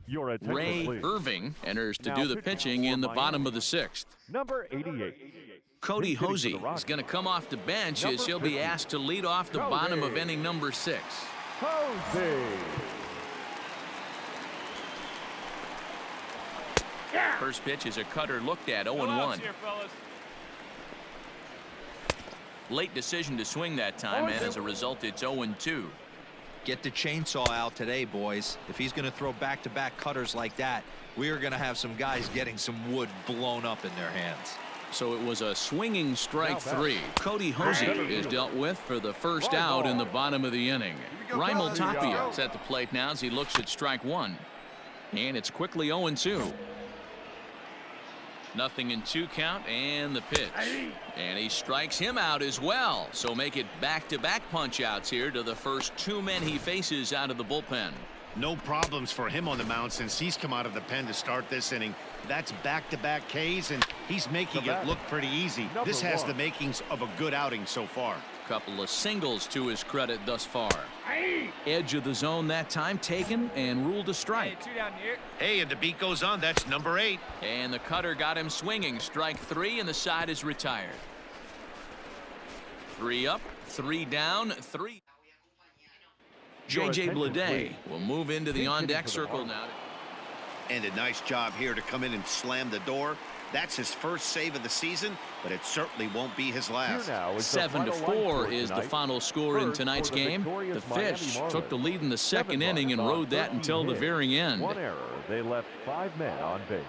Your attention, Ray please. Irving enters to Now do the pitching pitching for in the Miami. bottom of the 6th. Number 88. Cody Hitting for the Hosey Rockies. is going to come off the bench as Number he'll be 50. asked to lead off the bottom of inning number 6. Jose. First pitch is a cutter looked at 0-1. Late decision to swing that time, and as a result, it's 0-2. Get the chainsaw out today, boys. If he's going to throw back-to-back cutters like that, we are going to have some guys getting some wood blown up in their hands. So it was a swinging strike 3. Cody Hosey is dealt with for the first out in the bottom of the inning. Raimel Tapia is at the plate now as he looks at strike 1. And it's quickly 0-2. 0-2 count, and the pitch. And he strikes him out as well. So make it back-to-back punch-outs here to the first 2 men he faces out of the bullpen. No problems for him on the mound since he's come out of the pen to start this inning. That's back-to-back Ks, and he's making it look pretty easy. This has the makings of a good outing so far. Couple of singles to his credit thus far. Edge of the zone that time taken and ruled a strike. Hey, and the beat goes on. That's number 8. And the cutter got him swinging. Strike 3, and the side is retired. 3 up, 3 down, 3. J.J. Bleday will move into the on-deck circle now. And a nice job here to come in and slam the door. That's his first save of the season, but it certainly won't be his last. 7-4 is the final score in tonight's game. The Fish took the lead in the 2nd inning and rode that until the very end. 1 error. They left 5 men on base.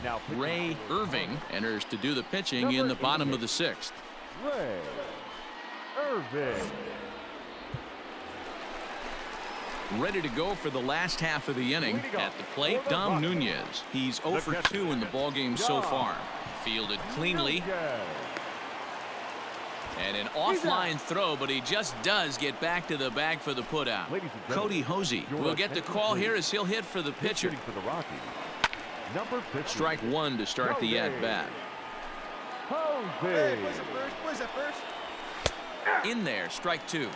Now Ray Irving enters to do the pitching in the bottom of the 6th. Ray Irving. Ready to go for the last half of the inning. At the plate, Dom Nunez. He's 0 for 2 in the ballgame so far. Fielded cleanly. And an offline throw, but he just does get back to the bag for the putout. Cody Hosey will get the call here as he'll hit for the pitcher. Strike 1 to start the at-bat. In there, strike 2.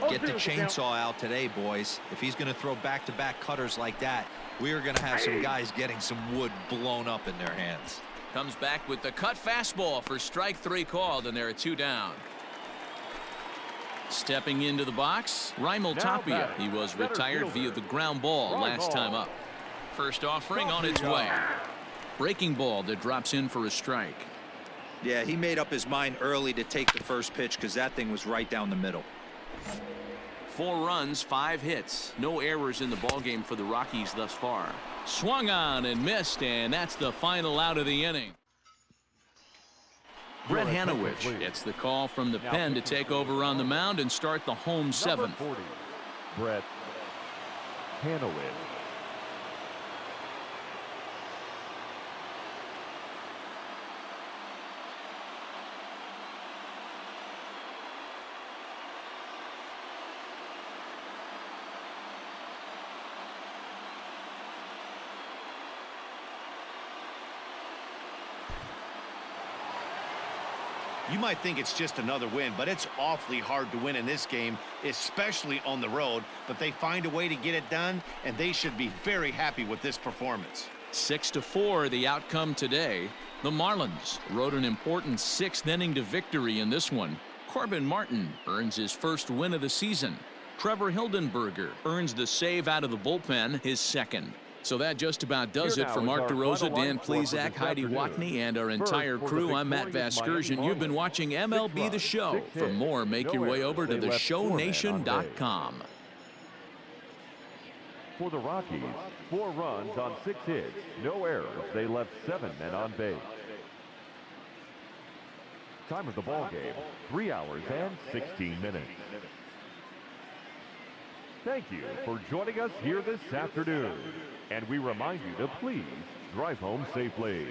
Get the chainsaw out today, boys. If he's going to throw back-to-back cutters like that, we are going to have some guys getting some wood blown up in their hands. Comes back with the cut fastball for strike 3 called, and there are 2 down. Stepping into the box, Raimel Tapia. He was retired via the ground ball last time up. First offering on its way. Breaking ball that drops in for a strike. Yeah, he made up his mind early to take the first pitch because that thing was right down the middle. 4 runs, 5 hits. No errors in the ballgame for the Rockies thus far. Swung on and missed, and that's the final out of the inning. Brett Hanowich gets the call from the pen to take over on the mound and start the home 7th. 40, Brett Hanowich. You might think it's just another win, but it's awfully hard to win in this game, especially on the road. But they find a way to get it done, and they should be very happy with this performance. 6-4 the outcome today. The Marlins rode an important 6th inning to victory in this one. Corbin Martin earns his first win of the season. Trevor Hildenberger earns the save out of the bullpen, his 2nd. So that just about does it for Mark DeRosa, Dan Plesac, Heidi Watney, and our entire crew. I'm Matt Vasgersian. You've been watching MLB The Show. For more, make your way over to theshownation.com. For the Rockies, 4 runs on 6 hits, no errors. They left 7 men on base. Time of the ball game, 3 hours and 16 minutes. Thank you for joining us here this afternoon. And we remind you to please drive home safely.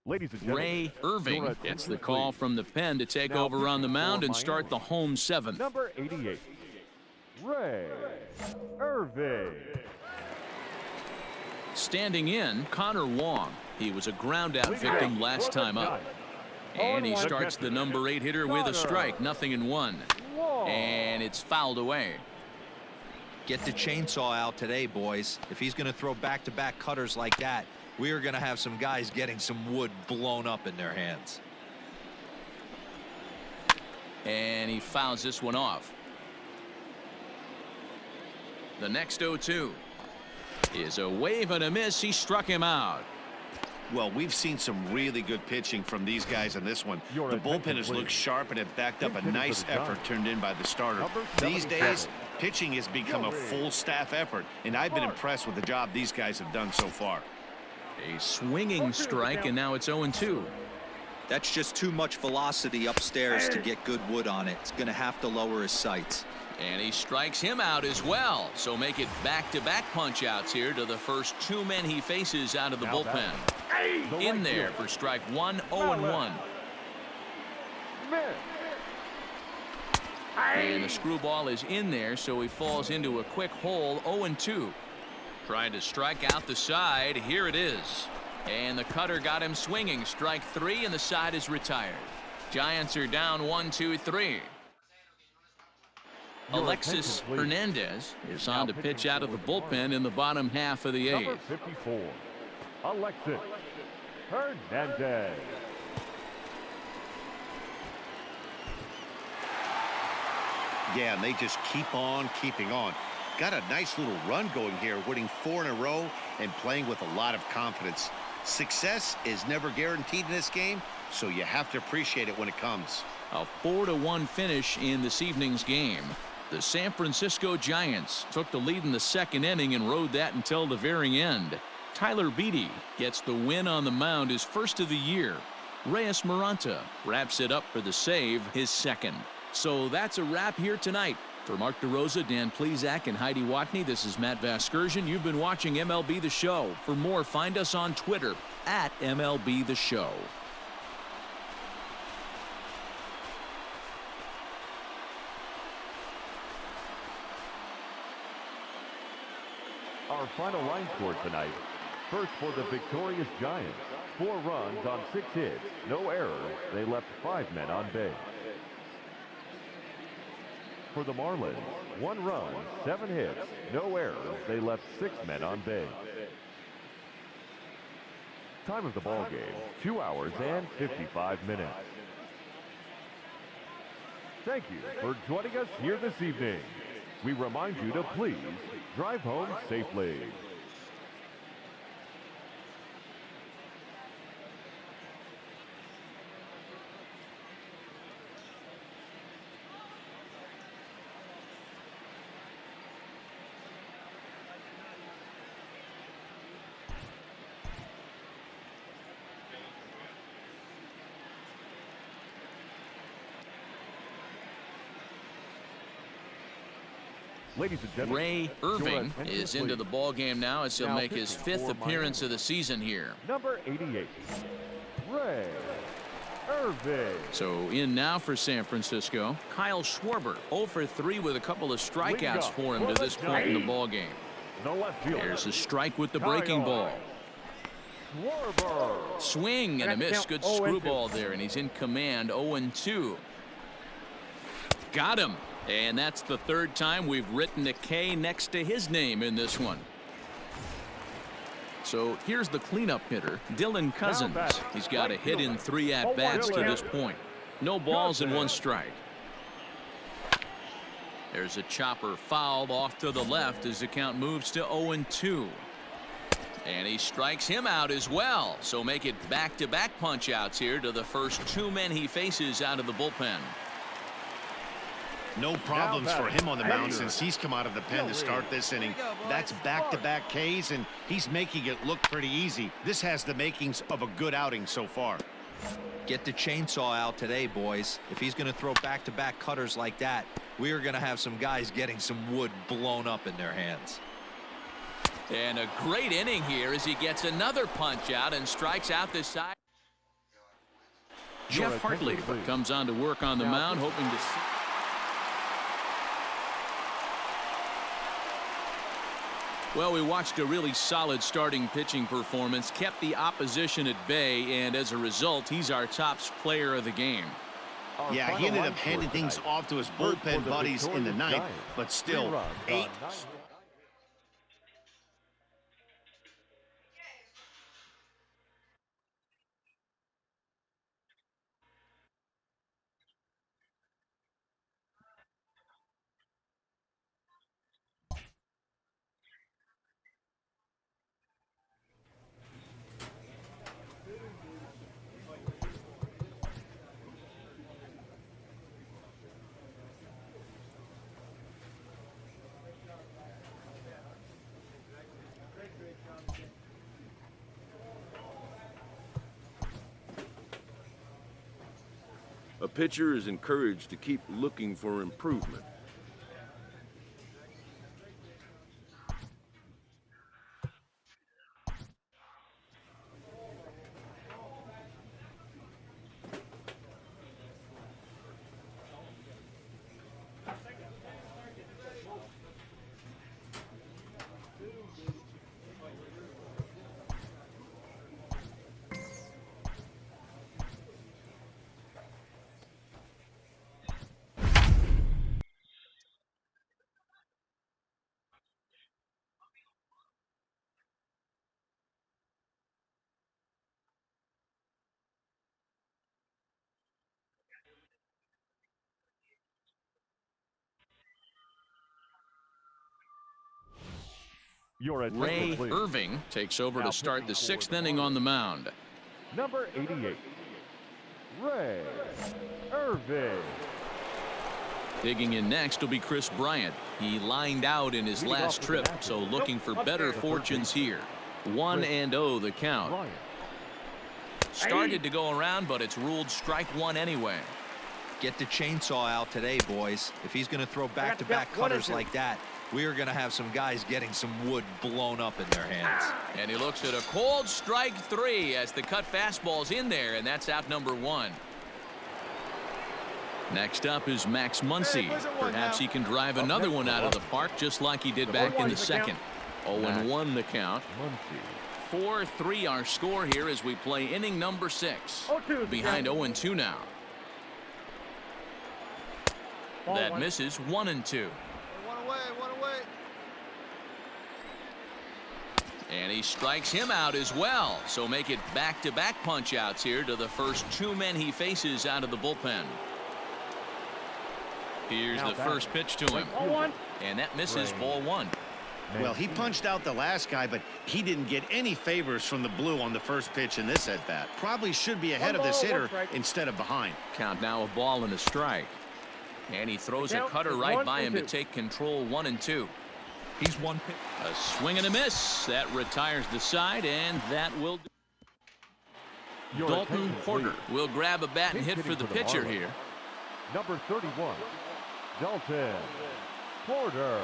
Ladies and gentlemen, Ray Irving gets the call from the pen to take over on the mound and start the home seventh. Number 88, Ray Irving. Standing in, Connor Wong. He was a ground-out victim last time up. And he starts the number 8 hitter with a strike, 0-1. And it's fouled away. Get the chainsaw out today, boys. If he's going to throw back-to-back cutters like that, we are going to have some guys getting some wood blown up in their hands. And he fouls this one off. The next 0-2 is a wave and a miss. He struck him out. Well, we've seen some really good pitching from these guys on this one. The bullpen has looked sharp and it backed up a nice effort turned in by the starter. These days, pitching has become a full staff effort, and I've been impressed with the job these guys have done so far. A swinging strike, and now it's 0-2. That's just too much velocity upstairs to get good wood on it. It's going to have to lower his sights. And he strikes him out as well. So make it back-to-back punch-outs here to the first 2 men he faces out of the bullpen. In there for strike 1, 0-1. And the screwball is in there, so he falls into a quick hole, 0-2. Trying to strike out the side. Here it is. And the cutter got him swinging. Strike 3, and the side is retired. Giants are down 1-2-3. Alexis Hernandez is on to pitch out of the bullpen in the bottom half of the 8th. Number 54, Alexis Hernandez. Yeah, and they just keep on keeping on. Got a nice little run going here, winning 4 in a row and playing with a lot of confidence. Success is never guaranteed in this game, so you have to appreciate it when it comes. A 4-1 finish in this evening's game. The San Francisco Giants took the lead in the 2nd inning and rode that until the very end. Tyler Beede gets the win on the mound, his first of the year. Reyes Maranta wraps it up for the save, his 2nd. So that's a wrap here tonight. For Mark DeRosa, Dan Plesac, and Heidi Watney, this is Matt Vasgersian. You've been watching MLB The Show. For more, find us on Twitter at MLB The Show. Our final line score tonight. First for the victorious Giants. 4 runs on 6 hits. No errors. They left 5 men on base. For the Marlins, 1 run, 7 hits, no errors. They left 6 men on base. Time of the ball game, 2 hours and 55 minutes. Thank you for joining us here this evening. We remind you to please drive home safely. Ladies and gentlemen, Ray Irving is into the ball game now as he'll make his 5th appearance of the season here. Number 88, Ray Irving. So in now for San Francisco, Kyle Schwarber, 0 for 3 with a couple of strikeouts for him to this point in the ball game. There's a strike with the breaking ball. Swing and a miss. Good screwball there, and he's in command. 0-2. Got him. And that's the third time we've written a K next to his name in this one. So here's the cleanup hitter, Dylan Cousins. He's got a hit in 3 at-bats to this point. No balls and 1 strike. There's a chopper fouled off to the left as the count moves to 0-2. And he strikes him out as well. So make it back-to-back punch-outs here to the first 2 men he faces out of the bullpen. No problems for him on the mound since he's come out of the pen to start this inning. That's back-to-back Ks, and he's making it look pretty easy. This has the makings of a good outing so far. Get the chainsaw out today, boys. If he's going to throw back-to-back cutters like that, we are going to have some guys getting some wood blown up in their hands. And a great inning here as he gets another punch out and strikes out the side. Jeff Hartley comes on to work on the mound, hoping to see. Well, we watched a really solid starting pitching performance, kept the opposition at bay, and as a result, he's our top player of the game. Yeah, he ended up handing things off to his bullpen buddies in the ninth, but still 8. A pitcher is encouraged to keep looking for improvement. Ray Irving takes over to start the 6th inning on the mound. Number 88, Ray Irving. Digging in next will be Chris Bryant. He lined out in his last trip, so looking for better fortunes here. 1-0 the count. Started to go around, but it's ruled strike 1 anyway. Get the chainsaw out today, boys. If he's going to throw back-to-back cutters like that, we are going to have some guys getting some wood blown up in their hands. And he looks at a cold strike 3 as the cut fastball's in there, and that's out number 1. Next up is Max Muncy. Perhaps he can drive another one out of the park just like he did back in the second. 0-1 the count. 4-3 our score here as we play inning number 6. Behind 0-2 now. That misses. 1-2. And he strikes him out as well. So make it back-to-back punch-outs here to the first 2 men he faces out of the bullpen. Here's the first pitch to him. And that misses. Ball 1. Well, he punched out the last guy, but he didn't get any favors from the blue on the first pitch in this at-bat. Probably should be ahead of this hitter instead of behind. Count now a ball and a strike. And he throws a cutter right by him to take control. 1-2. He's one pitch. A swing and a miss. That retires the side, and that will do. Dalton Porter will grab a bat and hit for the pitcher here. Number 31, Dalton Porter.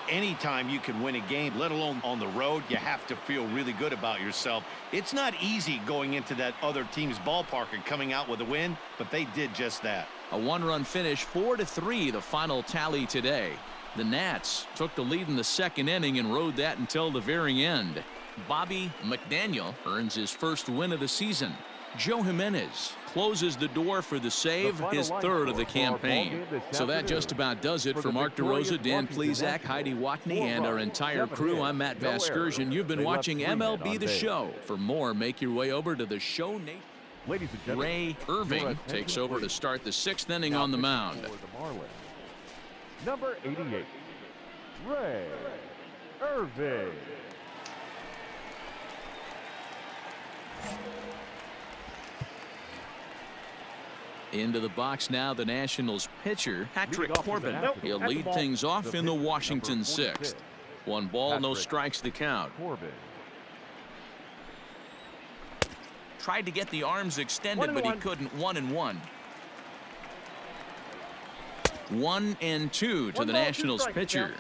anytime you can win a game, let alone on the road, you have to feel really good about yourself. It's not easy going into that other team's ballpark and coming out with a win, but they did just that. A one-run finish, 4-3, the final tally today. The Nats took the lead in the second inning and rode that until the very end. Bobby McDaniel earns his first win of the season. Joe Jimenez closes the door for the save, his third of the campaign. So that just about does it for Mark DeRosa, Dan Plesac, Heidi Watney, and our entire crew. I'm Matt Vasgersian. You've been watching MLB The Show. For more, make your way over to the Show Nation. Ladies and gentlemen, Ray Irving takes over to start the sixth inning on the mound. Number 88, Ray Irving. Into the box now, the Nationals pitcher, Patrick Corbin. He'll lead things off in the Washington sixth. One ball, no strikes the count. Tried to get the arms extended, but he couldn't. 1-1. 1-2 to the Nationals pitcher.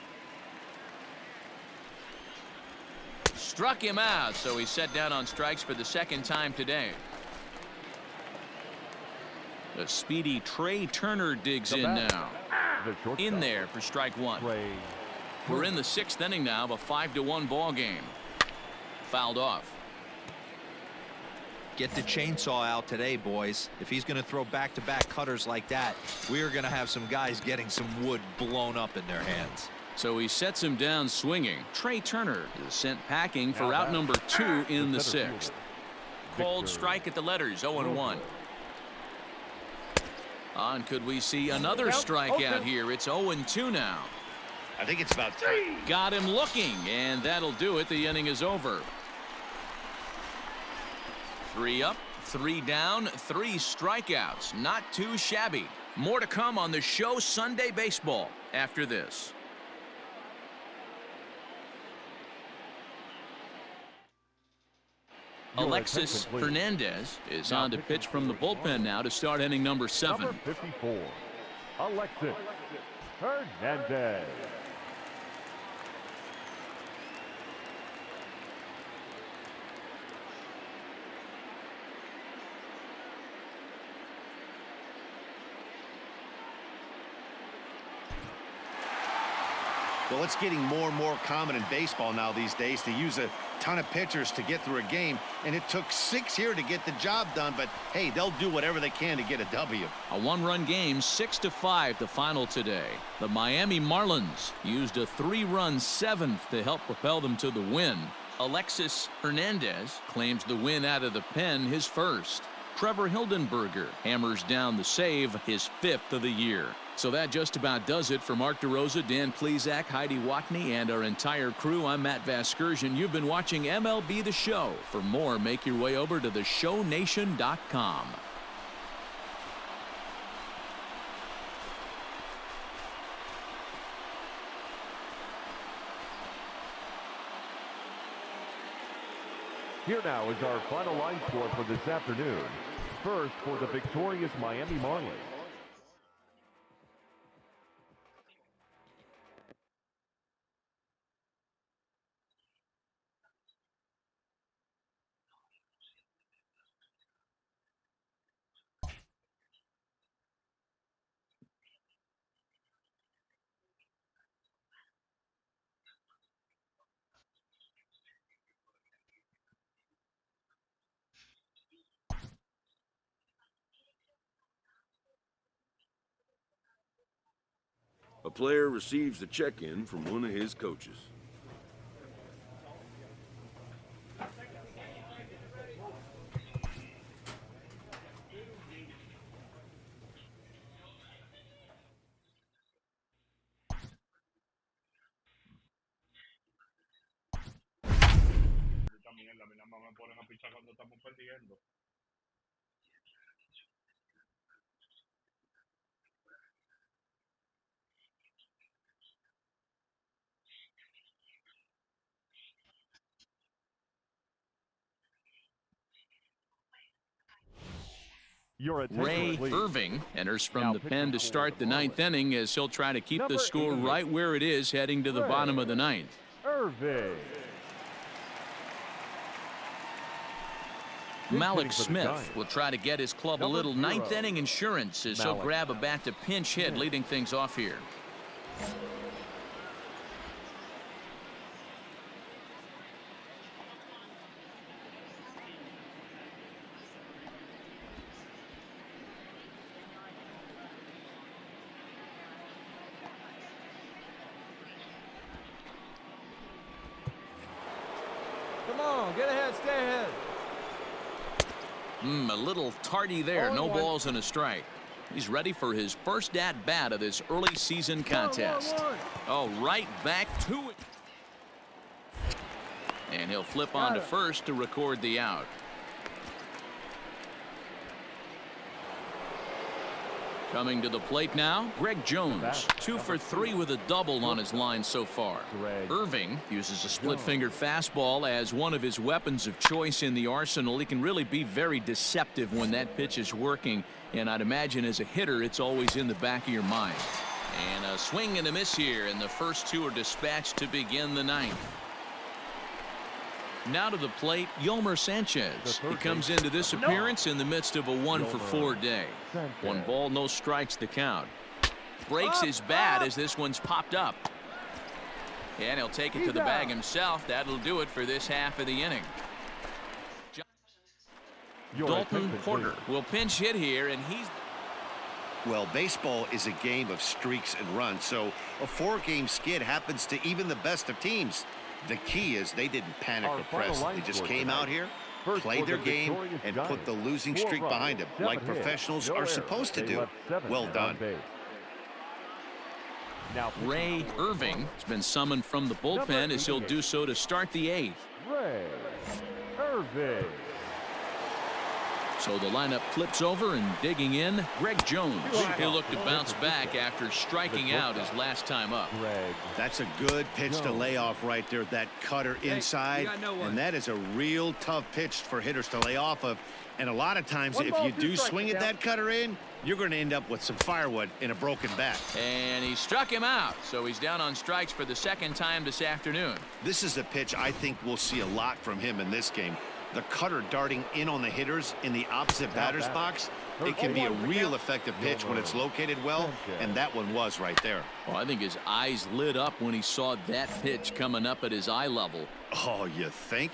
Struck him out, so he's set down on strikes for the second time today. The speedy Trey Turner digs in now. In there for strike one. We're in the sixth inning now of a 5-1 ball game. Fouled off. Get the chainsaw out today, boys. If he's going to throw back-to-back cutters like that, we are going to have some guys getting some wood blown up in their hands. So he sets him down swinging. Trey Turner is sent packing for out number 2 in the sixth. Cold strike at the letters, 0-1. On, could we see another strikeout here? It's 0-2 now. I think it's about time. Got him looking, and that'll do it. The inning is over. 3 up, 3 down, 3 strikeouts. Not too shabby. More to come on the Show Sunday Baseball after this. Alexis Hernandez is on to pitch from the bullpen now to start inning number 7. Number 54, Alexis Hernandez. Well, it's getting more and more common in baseball now these days to use a ton of pitchers to get through a game, and it took 6 here to get the job done, but hey, they'll do whatever they can to get a W. A one-run game, 6-5 the final today. The Miami Marlins used a 3-run 7th to help propel them to the win. Alexis Hernandez claims the win out of the pen, his first. Trevor Hildenberger hammers down the save, his 5th of the year. So that just about does it for Mark DeRosa, Dan Plesac, Heidi Watney, and our entire crew. I'm Matt Vasgersian. You've been watching MLB The Show. For more, make your way over to theshownation.com. Here now is our final line score for this afternoon. First, for the victorious Miami Marlins. A player receives a check-in from one of his coaches. Ray Irving enters from the pen to start the ninth inning as he'll try to keep the score right where it is heading to the bottom of the ninth. Irving. Malik Smith will try to get his club a little ninth inning insurance as he'll grab a bat to pinch hit, leading things off here. Come on, get ahead, stay ahead. A little tardy there. No balls and a strike. He's ready for his first at-bat of this early season contest. Oh, right back to it. And he'll flip on to first to record the out. Coming to the plate now, Greg Jones, 2 for 3 with a double on his line so far. Irving uses a split-fingered fastball as one of his weapons of choice in the arsenal. He can really be very deceptive when that pitch is working, and I'd imagine as a hitter, it's always in the back of your mind. And a swing and a miss here, and the first two are dispatched to begin the ninth. Now to the plate, Yolmer Sanchez. He comes into this appearance in the midst of a 1-for-4 day. 1 ball, no strikes the count. Breaks his bat as this one's popped up. And he'll take it to the bag himself. That'll do it for this half of the inning. Dalton Porter will pinch hit here, and he's... Well, baseball is a game of streaks and runs, so a 4-game skid happens to even the best of teams. The key is they didn't panic or press. They just came out here, played their game, and put the losing streak behind them, like professionals are supposed to do. Well done. Ray Irving has been summoned from the bullpen as he'll do so to start the 8th. Ray Irving. So the lineup flips over, and digging in, Greg Jones. He'll look to bounce back after striking out his last time up. That's a good pitch to lay off right there. That cutter inside, and that is a real tough pitch for hitters to lay off of. And a lot of times, if you do swing at that cutter in, you're going to end up with some firewood in a broken bat. And he struck him out, so he's down on strikes for the second time this afternoon. This is a pitch I think we'll see a lot from him in this game. The cutter darting in on the hitters in the opposite batter's box. It can be a real effective pitch when it's located well, and that one was right there. Well, I think his eyes lit up when he saw that pitch coming up at his eye level. Oh, you think?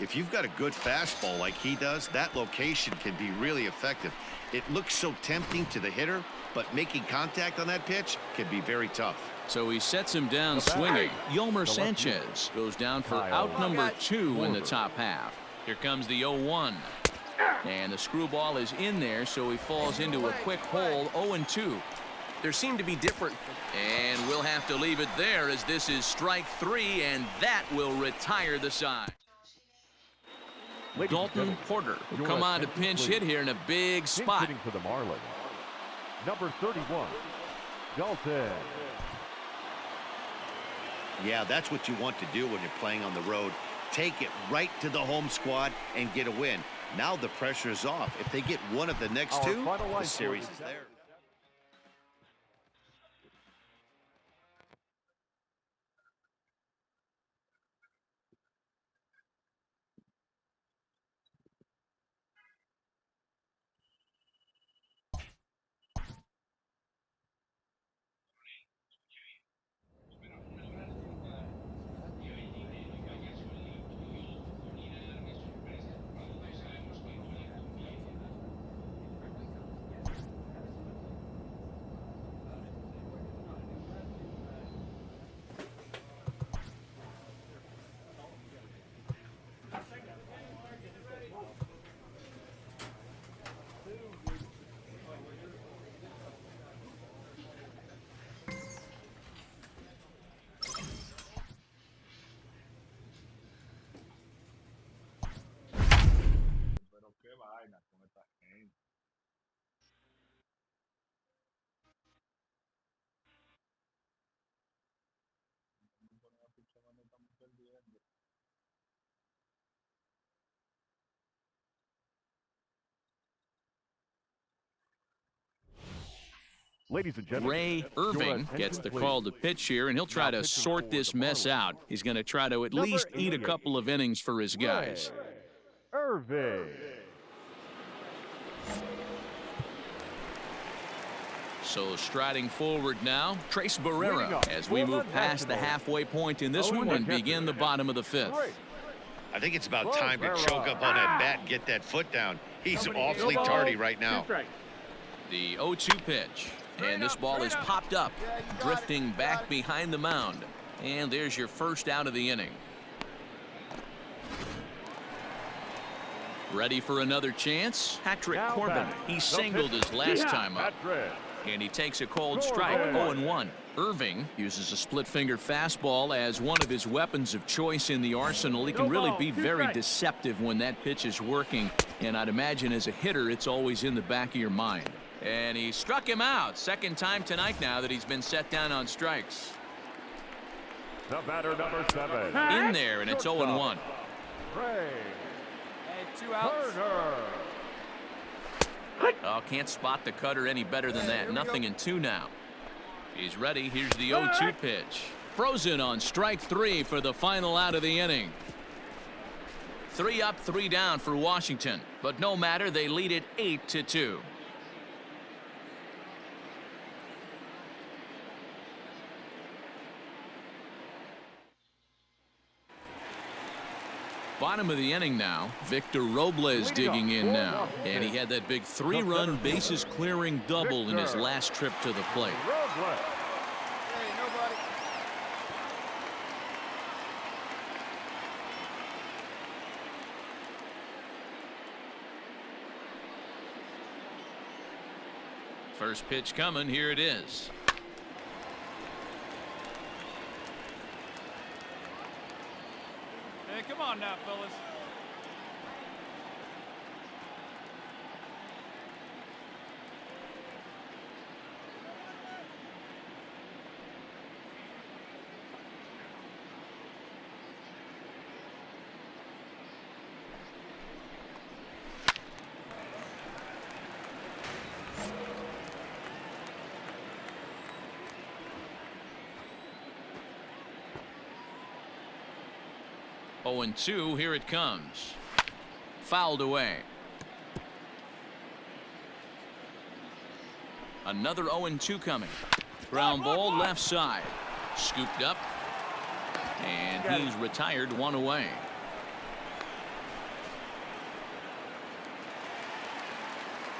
If you've got a good fastball like he does, that location can be really effective. It looks so tempting to the hitter, but making contact on that pitch can be very tough. So he sets him down swinging. Yolmer Sanchez goes down for out number 2 in the top half. Here comes the 0-1. And the screwball is in there, so he falls into a quick hole, 0-2. There seem to be different. And we'll have to leave it there as this is strike 3, and that will retire the side. Dalton Porter will come on to pinch hit here in a big spot. Hitting for the Marlins. Number 31, Dalton. Yeah, that's what you want to do when you're playing on the road. Take it right to the home squad and get a win. Now the pressure is off. If they get one of the next two, the series is there. Ladies and gentlemen, Ray Irving gets the call to pitch here, and he'll try to sort this mess out. He's going to try to at least eat a couple of innings for his guys. Irving. So striding forward now, Trace Barrera as we move past the halfway point in this one and begin the bottom of the fifth. I think it's about time to choke up on that bat and get that foot down. He's awfully tardy right now. The 0-2 pitch. And this ball is popped up, drifting back behind the mound. And there's your first out of the inning. Ready for another chance? Patrick Corbin. He singled his last time up. And he takes a cold strike, 0-1. Irving uses a split-finger fastball as one of his weapons of choice in the arsenal. He can really be very deceptive when that pitch is working. And I'd imagine as a hitter, it's always in the back of your mind. And he struck him out. Second time tonight now that he's been set down on strikes. The batter, number 7. In there, and it's 0-1. Ray. Hey, 2 outs. Oh, can't spot the cutter any better than that. Nothing in 2 now. He's ready. Here's the 0-2 pitch. Frozen on strike 3 for the final out of the inning. 3 up, 3 down for Washington. But no matter, they lead it 8-2. Bottom of the inning now. Victor Robles digging in now. And he had that big 3-run bases clearing double in his last trip to the plate. Hey, nobody. First pitch coming. Here it is. Hey, come on now, fellas. Oh, 0-2. Here it comes. Fouled away. Another 0-2 coming. Ground ball left side. Scooped up. And he's retired, 1 away.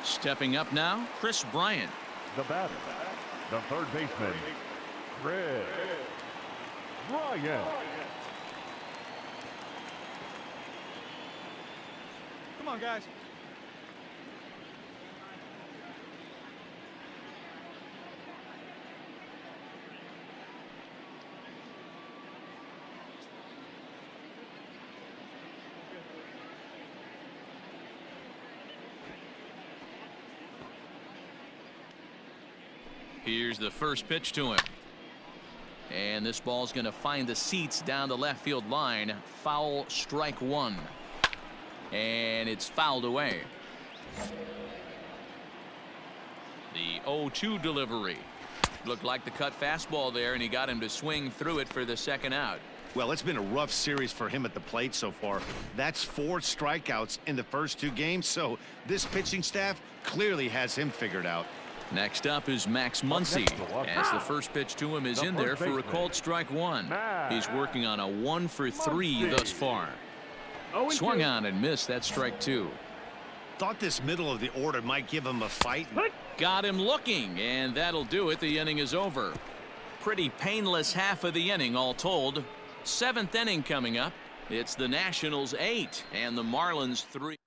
Stepping up now, Chris Bryant. The batter, the third baseman, Chris Bryant. Come on, guys. Here's the first pitch to him. And this ball's going to find the seats down the left field line. Foul, strike 1. And it's fouled away. The 0-2 delivery. Looked like the cut fastball there, and he got him to swing through it for the second out. Well, it's been a rough series for him at the plate so far. That's 4 strikeouts in the first 2 games, so this pitching staff clearly has him figured out. Next up is Max Muncy, as the first pitch to him is in there for a called strike 1. He's working on a 1 for 3 thus far. Swung on and missed. That strike 2. Thought this middle of the order might give him a fight. Got him looking, and that'll do it. The inning is over. Pretty painless half of the inning all told. 7th inning coming up. It's the Nationals 8 and the Marlins 3.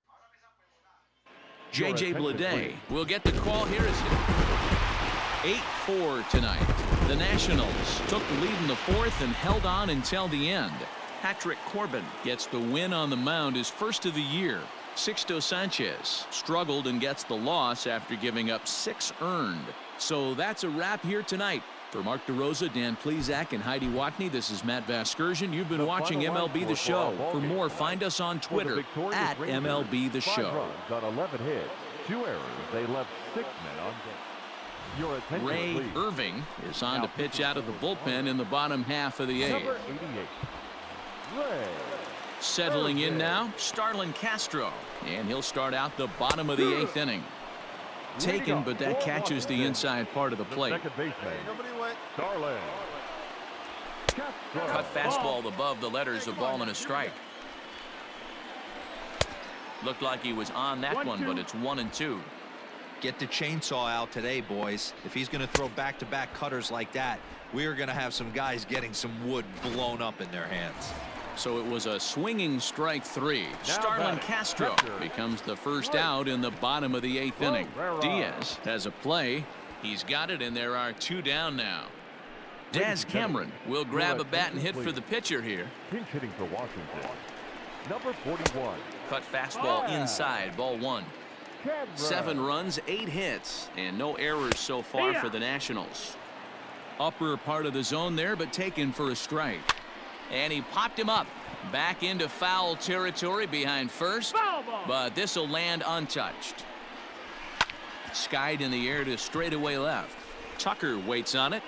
J.J. Bleday will get the call. Here is it. 8-4 tonight. The Nationals took the lead in the 4th and held on until the end. Patrick Corbin gets the win on the mound, his first of the year. Sixto Sanchez struggled and gets the loss after giving up 6 earned. So that's a wrap here tonight. For Mark DeRosa, Dan Plesac, and Heidi Watney, this is Matt Vasgersian. You've been watching MLB The Show. For more, find us on Twitter at MLB The Show. 5 runs on 11 hits, 2 errors. They left 6 men on base. Your attention, Ray please. Irving is on to pitch out of the bullpen in the bottom half of the 8th. Number 88. Ray. Settling in now, Starlin Castro, and he'll start out the bottom of the 8th inning. Taken, but that catches the inside part of the plate. Second baseman. Nobody wet. Starlin. Cut fastball above the letters, a ball and a strike. Looked like he was on that one, but it's 1-2. Get the chainsaw out today, boys. If he's going to throw back-to-back cutters like that, we are going to have some guys getting some wood blown up in their hands. So it was a swinging strike 3. Starlin Castro becomes the first out in the bottom of the 8th inning. Diaz has a play. He's got it, and there are 2 down now. Daz Cameron will grab a bat and hit for the pitcher here. Pinch hitting for Washington. Number 41. Cut fastball inside, ball 1. 7 runs, 8 hits, and no errors so far for the Nationals. Upper part of the zone there, but taken for a strike. And he popped him up. Back into foul territory behind first, but this will land untouched. Skied in the air to straightaway left. Tucker waits on it.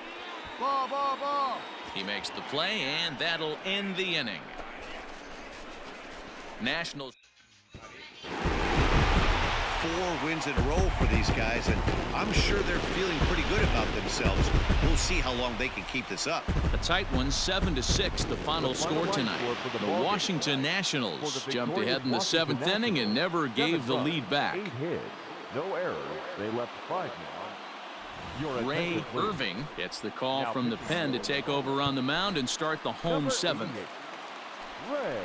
Ball, ball, ball. He makes the play, and that'll end the inning. Nationals. 4 wins in a row for these guys, and I'm sure they're feeling pretty good about themselves. We'll see how long they can keep this up. A tight one, 7-6, the final score tonight. The Washington Nationals jumped ahead in the 7th inning and never gave the lead back. 8 hits, no errors. They left 5 now. Ray Irving gets the call from the pen to take over on the mound and start the home 7th. Ray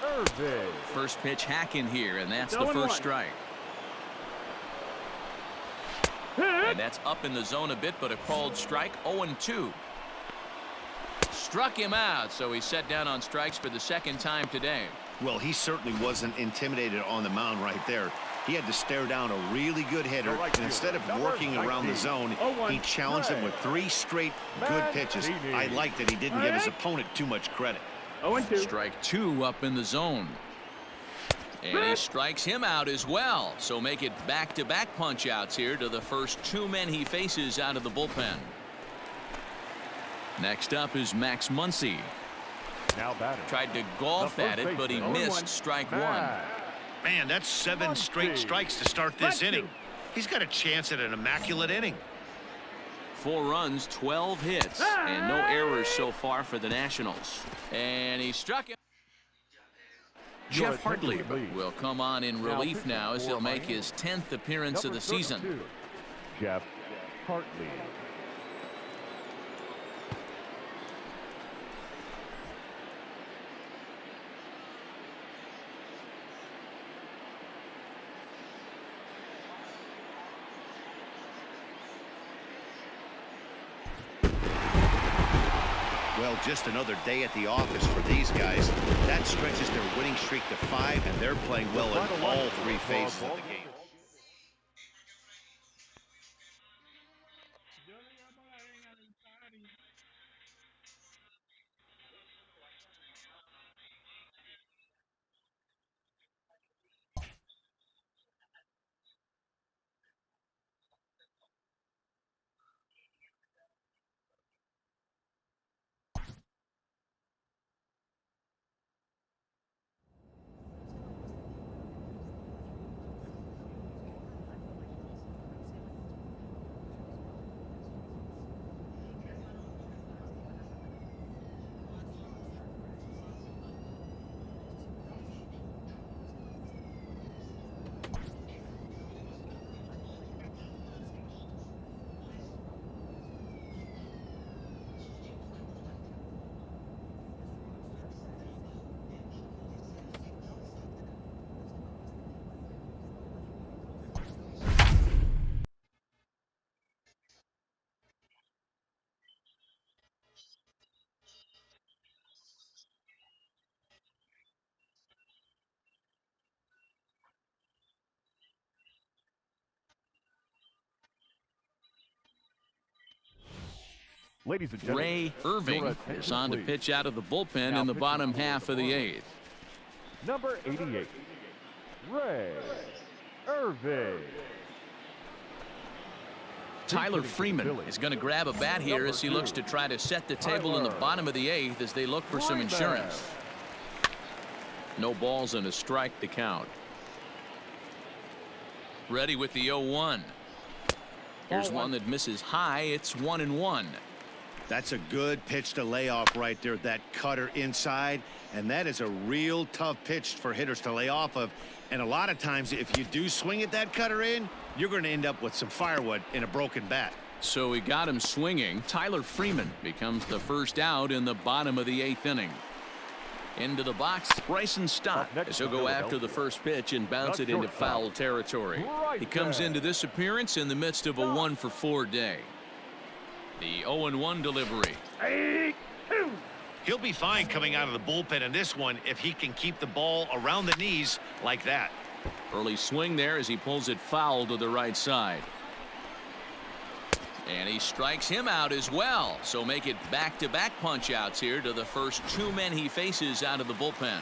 Irving. First pitch hack in here, and that's the first strike. And that's up in the zone a bit, but a called strike. 0-2. Struck him out, so he's set down on strikes for the 2nd time today. Well, he certainly wasn't intimidated on the mound right there. He had to stare down a really good hitter, and instead of working around the zone, he challenged him with 3 straight good pitches. I like that he didn't give his opponent too much credit. Strike 2 up in the zone. And he strikes him out as well. So make it back-to-back punch-outs here to the first 2 men he faces out of the bullpen. Next up is Max Muncy. Now batting. Tried to golf at it, but he missed strike 1. Man, that's 7 straight strikes to start this inning. He's got a chance at an immaculate inning. 4 runs, 12 hits, and no errors so far for the Nationals. And he struck him. Jeff Hartley will come on in relief now as he'll make his 10th appearance of the season. Jeff Hartley. Well, just another day at the office for these guys. That stretches their winning streak to 5, and they're playing well in all 3 phases of the game. Ladies and gentlemen, Ray Irving is on to pitch out of the bullpen in the bottom half of the 8th. Number 88, Ray Irving. Tyler Freeman is going to grab a bat here as he looks to try to set the table in the bottom of the 8th as they look for some insurance. No balls and a strike to count. Ready with the 0-1. Here's one that misses high. It's 1-1. That's a good pitch to lay off right there. That cutter inside. And that is a real tough pitch for hitters to lay off of. And a lot of times, if you do swing at that cutter in, you're going to end up with some firewood in a broken bat. So he got him swinging. Tyler Freeman becomes the first out in the bottom of the 8th inning. Into the box, Bryson Stott as he'll go after the first pitch and bounce it into foul territory. He comes into this appearance in the midst of a 1-for-4 day. The 0-1 delivery. He'll be fine coming out of the bullpen in this one if he can keep the ball around the knees like that. Early swing there as he pulls it foul to the right side. And he strikes him out as well. So make it back-to-back punch outs here to the first 2 men he faces out of the bullpen.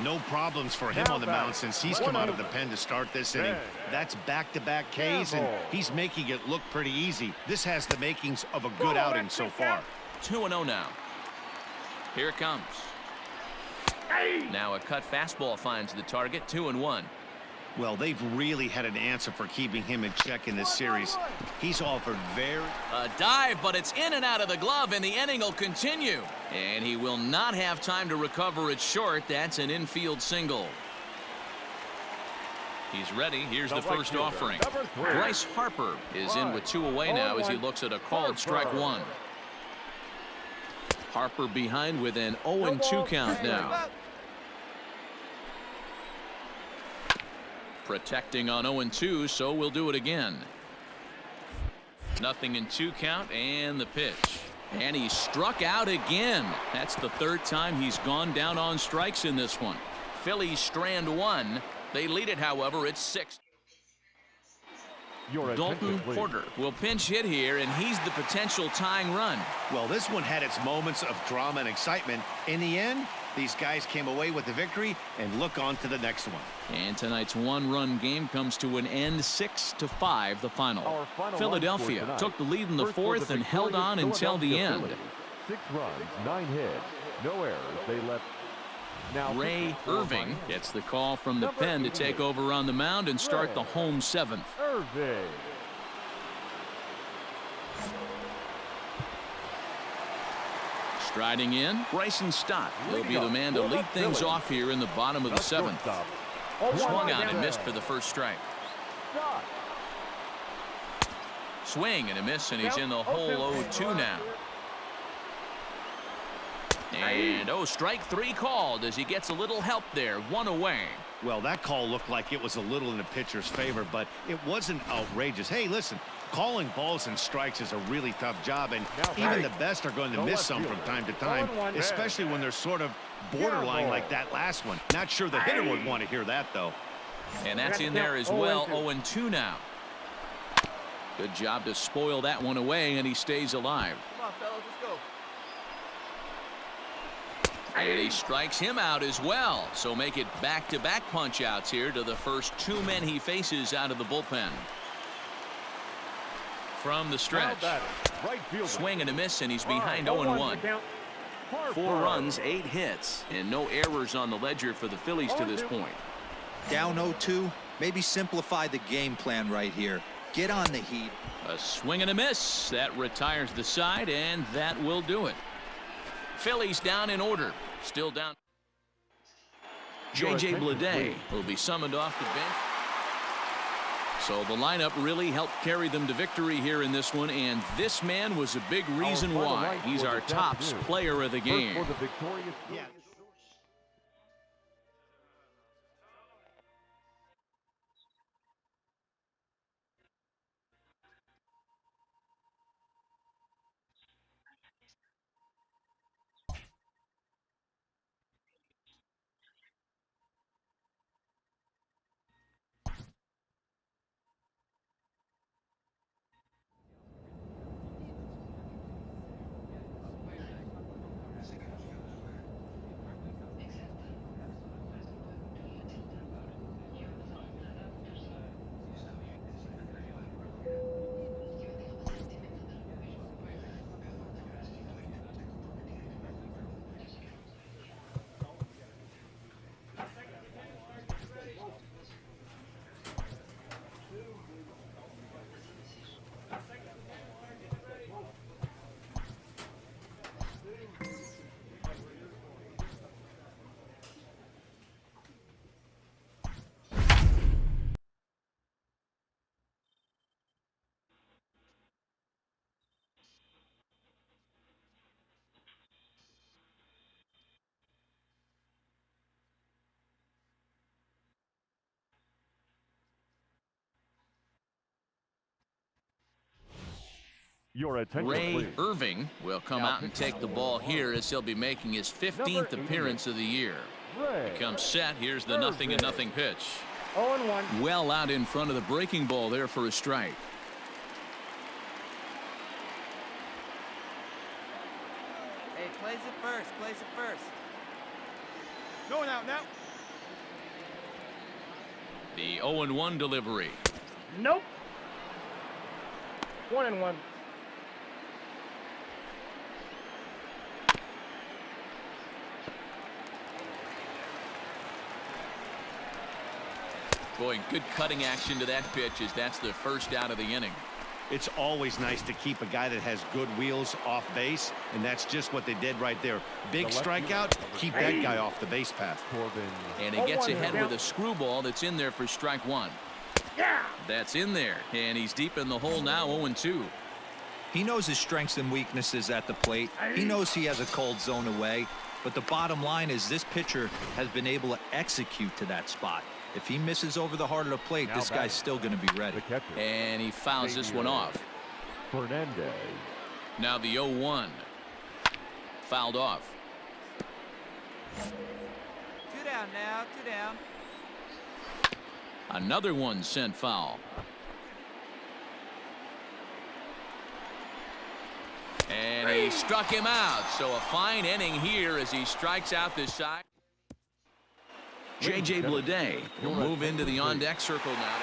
No problems for him on the mound since he's come out of the pen to start this inning. That's back-to-back Ks, and he's making it look pretty easy. This has the makings of a good outing so far. 2-0 now. Here it comes. Now a cut fastball finds the target. 2-1. Well, they've really had an answer for keeping him in check in this series. He's offered a dive, but it's in and out of the glove, and the inning will continue. And he will not have time to recover it short. That's an infield single. He's ready. Here's the first offering. Bryce Harper is in with 2 away now as he looks at a called strike 1. Harper behind with an 0-2 count now. Protecting on 0-2, so we'll do it again. 0-2 count, and the pitch. And he struck out again. That's the 3rd time he's gone down on strikes in this one. Phillies strand 1. They lead it, however. It's 6. Dalton Porter will pinch hit here, and he's the potential tying run. Well, this one had its moments of drama and excitement. In the end, these guys came away with the victory and look on to the next one. And tonight's 1-run game comes to an end. 6-5 the final. Philadelphia took the lead in the 4th and held on until the end. 6 runs, 9 hits, no errors. They left. Now Ray Irving gets the call from the pen to take over on the mound and start the home 7th. Irving. Striding in, Bryson Stott will be the man to lead things off here in the bottom of the 7th. Swung on and missed for the first strike. Swing and a miss, and he's in the hole 0-2 now. And strike 3 called as he gets a little help there. 1 away. Well, that call looked like it was a little in the pitcher's favor, but it wasn't outrageous. Hey, listen, calling balls and strikes is a really tough job, and even the best are going to miss some from time to time, especially when they're sort of borderline like that last one. Not sure the hitter would want to hear that, though. And that's in there as well. 0-2 now. Good job to spoil that one away, and he stays alive. Come on, fellas, let's go. And he strikes him out as well. So make it back-to-back punch outs here to the first 2 men he faces out of the bullpen. From the stretch. Swing and a miss, and he's behind 0-1. 4 runs, 8 hits, and no errors on the ledger for the Phillies to this point. Down 0-2. Maybe simplify the game plan right here. Get on the heat. A swing and a miss. That retires the side, and that will do it. Phillies down in order. Still down. J.J. Bleday will be summoned off the bench. So the lineup really helped carry them to victory here in this one, and this man was a big reason why. He's our tops player of the game. Your attention, Ray please. Irving will come out and take the ball here as he'll be making his 15th appearance of the year. Ray He comes set. Here's the 0-0 pitch. 0-1. Well out in front of the breaking ball there for a strike. Hey, plays it first. Plays it first. Going out now. The 0-1 delivery. Nope. 1-1. Boy, good cutting action to that pitch as that's the first out of the inning. It's always nice to keep a guy that has good wheels off base, and that's just what they did right there. Big strikeout, keep that guy off the base path. And he gets ahead with a screwball that's in there for strike one. That's in there, and he's deep in the hole now, 0-2. He knows his strengths and weaknesses at the plate. He knows he has a cold zone away, but the bottom line is this pitcher has been able to execute to that spot. If he misses over the heart of the plate, this guy's still going to be ready. And he fouls this one off. Fernandez. Now the 0-1. Fouled off. 2 down now. 2 down. Another one sent foul. And he struck him out. So a fine inning here as he strikes out this side. J.J. Bleday will move into the on-deck circle now.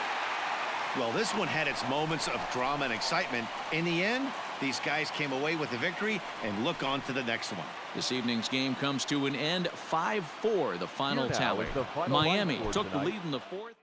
Well, this one had its moments of drama and excitement. In the end, these guys came away with the victory and look on to the next one. This evening's game comes to an end. 5-4 the final tally. Miami took the lead in the fourth.